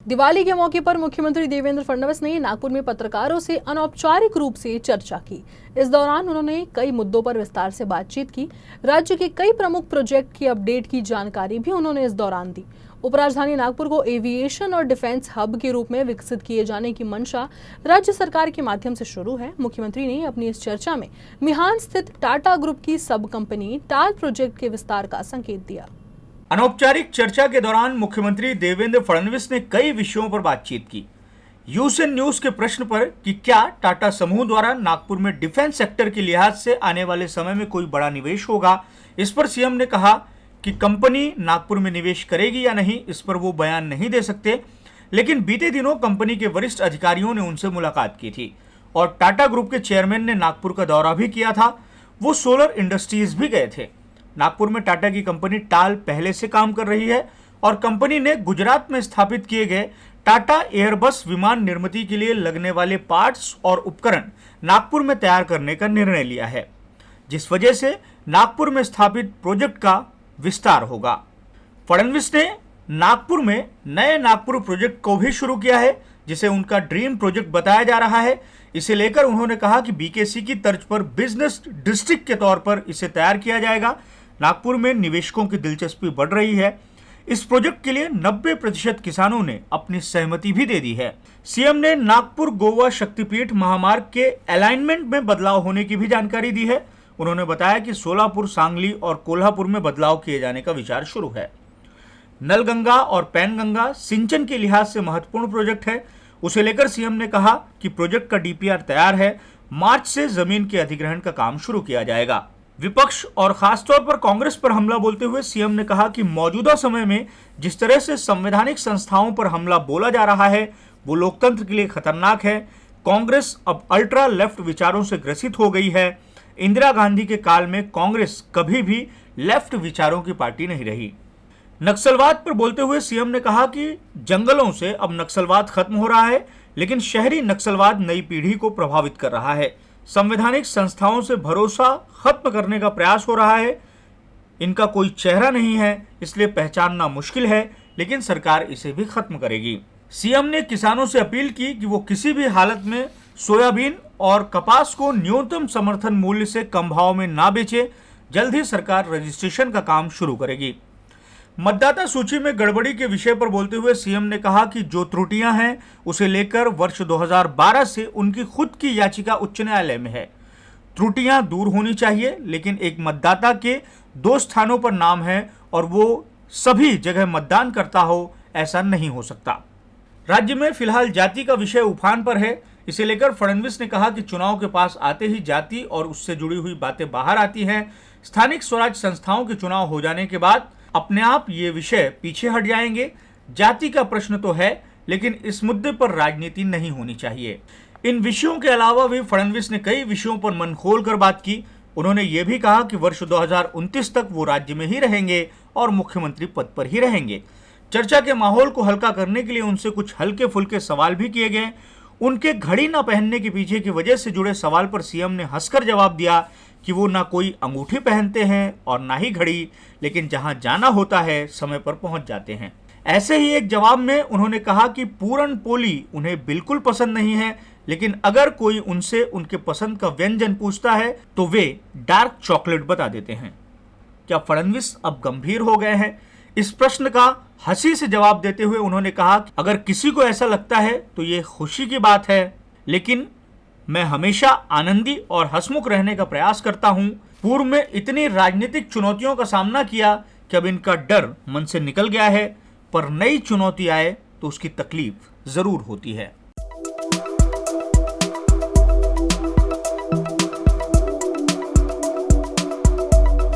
दिवाली के मौके पर मुख्यमंत्री देवेंद्र फडणवीस ने नागपुर में पत्रकारों से अनौपचारिक रूप से चर्चा की। इस दौरान उन्होंने कई मुद्दों पर विस्तार से बातचीत की। राज्य के कई प्रमुख प्रोजेक्ट की अपडेट की जानकारी भी उन्होंने इस दौरान दी। उपराजधानी नागपुर को एविएशन और डिफेंस हब के रूप में विकसित किए जाने की मंशा राज्य सरकार के माध्यम से शुरू है। मुख्यमंत्री ने अपनी इस चर्चा में मिहान स्थित टाटा ग्रुप की सब कंपनी टाल प्रोजेक्ट के विस्तार का संकेत दिया। अनौपचारिक चर्चा के दौरान मुख्यमंत्री देवेंद्र फडणवीस ने कई विषयों पर बातचीत की। यूएसएन न्यूज के प्रश्न पर कि क्या टाटा समूह द्वारा नागपुर में डिफेंस सेक्टर के लिहाज से आने वाले समय में कोई बड़ा निवेश होगा, इस पर सीएम ने कहा कि कंपनी नागपुर में निवेश करेगी या नहीं, इस पर वो बयान नहीं दे सकते। लेकिन बीते दिनों कंपनी के वरिष्ठ अधिकारियों ने उनसे मुलाकात की थी और टाटा ग्रुप के चेयरमैन ने नागपुर का दौरा भी किया था। वो सोलर इंडस्ट्रीज भी गए थे। नागपुर में टाटा की कंपनी टाल पहले से काम कर रही है और कंपनी ने गुजरात में स्थापित किए गए टाटा एयरबस विमान निर्मित के लिए लगने वाले पार्ट्स और उपकरण नागपुर में तैयार करने का निर्णय लिया है, जिस वजह से नागपुर में स्थापित प्रोजेक्ट का विस्तार होगा। फडणवीस ने नागपुर में नए नागपुर प्रोजेक्ट को भी शुरू किया है, जिसे उनका ड्रीम प्रोजेक्ट बताया जा रहा है। इसे लेकर उन्होंने कहा कि बीकेसी की तर्ज पर बिजनेस डिस्ट्रिक्ट के तौर पर इसे तैयार किया जाएगा। नागपुर में निवेशकों की दिलचस्पी बढ़ रही है। इस प्रोजेक्ट के लिए 90% किसानों ने अपनी सहमति भी दे दी है। सीएम ने नागपुर गोवा शक्तिपीठ महामार्ग के अलाइनमेंट में बदलाव होने की भी जानकारी दी है। उन्होंने बताया कि सोलापुर, सांगली और कोल्हापुर में बदलाव किए जाने का विचार शुरू है। नलगंगा और पैनगंगा सिंचन के लिहाज से महत्वपूर्ण प्रोजेक्ट है। उसे लेकर सीएम ने कहा कि प्रोजेक्ट का डीपीआर तैयार है। मार्च से जमीन के अधिग्रहण का काम शुरू किया जाएगा। विपक्ष और खासतौर पर कांग्रेस पर हमला बोलते हुए सीएम ने कहा कि मौजूदा समय में जिस तरह से संवैधानिक संस्थाओं पर हमला बोला जा रहा है, वो लोकतंत्र के लिए खतरनाक है। कांग्रेस अब अल्ट्रा लेफ्ट विचारों से ग्रसित हो गई है। इंदिरा गांधी के काल में कांग्रेस कभी भी लेफ्ट विचारों की पार्टी नहीं रही। नक्सलवाद पर बोलते हुए सीएम ने कहा कि जंगलों से अब नक्सलवाद खत्म हो रहा है, लेकिन शहरी नक्सलवाद नई पीढ़ी को प्रभावित कर रहा है। संवैधानिक संस्थाओं से भरोसा खत्म करने का प्रयास हो रहा है। इनका कोई चेहरा नहीं है, इसलिए पहचानना मुश्किल है, लेकिन सरकार इसे भी खत्म करेगी। सीएम ने किसानों से अपील की कि वो किसी भी हालत में सोयाबीन और कपास को न्यूनतम समर्थन मूल्य से कम भाव में ना बेचे। जल्द ही सरकार रजिस्ट्रेशन का काम शुरू करेगी। मतदाता सूची में गड़बड़ी के विषय पर बोलते हुए सीएम ने कहा कि जो त्रुटियां हैं उसे लेकर वर्ष 2012 से उनकी खुद की याचिका उच्च न्यायालय में है। त्रुटियां दूर होनी चाहिए, लेकिन एक मतदाता के 2 स्थानों पर नाम है और वो सभी जगह मतदान करता हो, ऐसा नहीं हो सकता। राज्य में फिलहाल जाति का विषय उफान पर है। इसे लेकर फडणवीस ने कहा कि चुनाव के पास आते ही जाति और उससे जुड़ी हुई बातें बाहर आती हैं। स्थानिक स्वराज संस्थाओं के चुनाव हो जाने के बाद अपने आप ये विषय पीछे हट जाएंगे। जाति का प्रश्न तो है, लेकिन इस मुद्दे पर राजनीति नहीं होनी चाहिए। इन विषयों के अलावा भी फडणवीस ने कई विषयों पर मन खोलकर बात की। उन्होंने ये भी कहा कि वर्ष 2029 तक वो राज्य में ही रहेंगे और मुख्यमंत्री पद पर ही रहेंगे। चर्चा के माहौल को हल्का करने के लिए उनसे कुछ हल्के फुल्के सवाल भी किए गए। उनके घड़ी न पहनने के पीछे की वजह से जुड़े सवाल पर सीएम ने हंसकर जवाब दिया कि वो ना कोई अंगूठी पहनते हैं और ना ही घड़ी, लेकिन जहां जाना होता है समय पर पहुंच जाते हैं। ऐसे ही एक जवाब में उन्होंने कहा कि पूरन पोली उन्हें बिल्कुल पसंद नहीं है, लेकिन अगर कोई उनसे उनके पसंद का व्यंजन पूछता है तो वे डार्क चॉकलेट बता देते हैं। क्या फडणवीस अब गंभीर हो गए हैं? इस प्रश्न का हंसी से जवाब देते हुए उन्होंने कहा कि अगर किसी को ऐसा लगता है तो ये खुशी की बात है, लेकिन मैं हमेशा आनंदी और हंसमुख रहने का प्रयास करता हूं। पूर्व में इतनी राजनीतिक चुनौतियों का सामना किया कि अब इनका डर मन से निकल गया है, पर नई चुनौती आए तो उसकी तकलीफ जरूर होती है।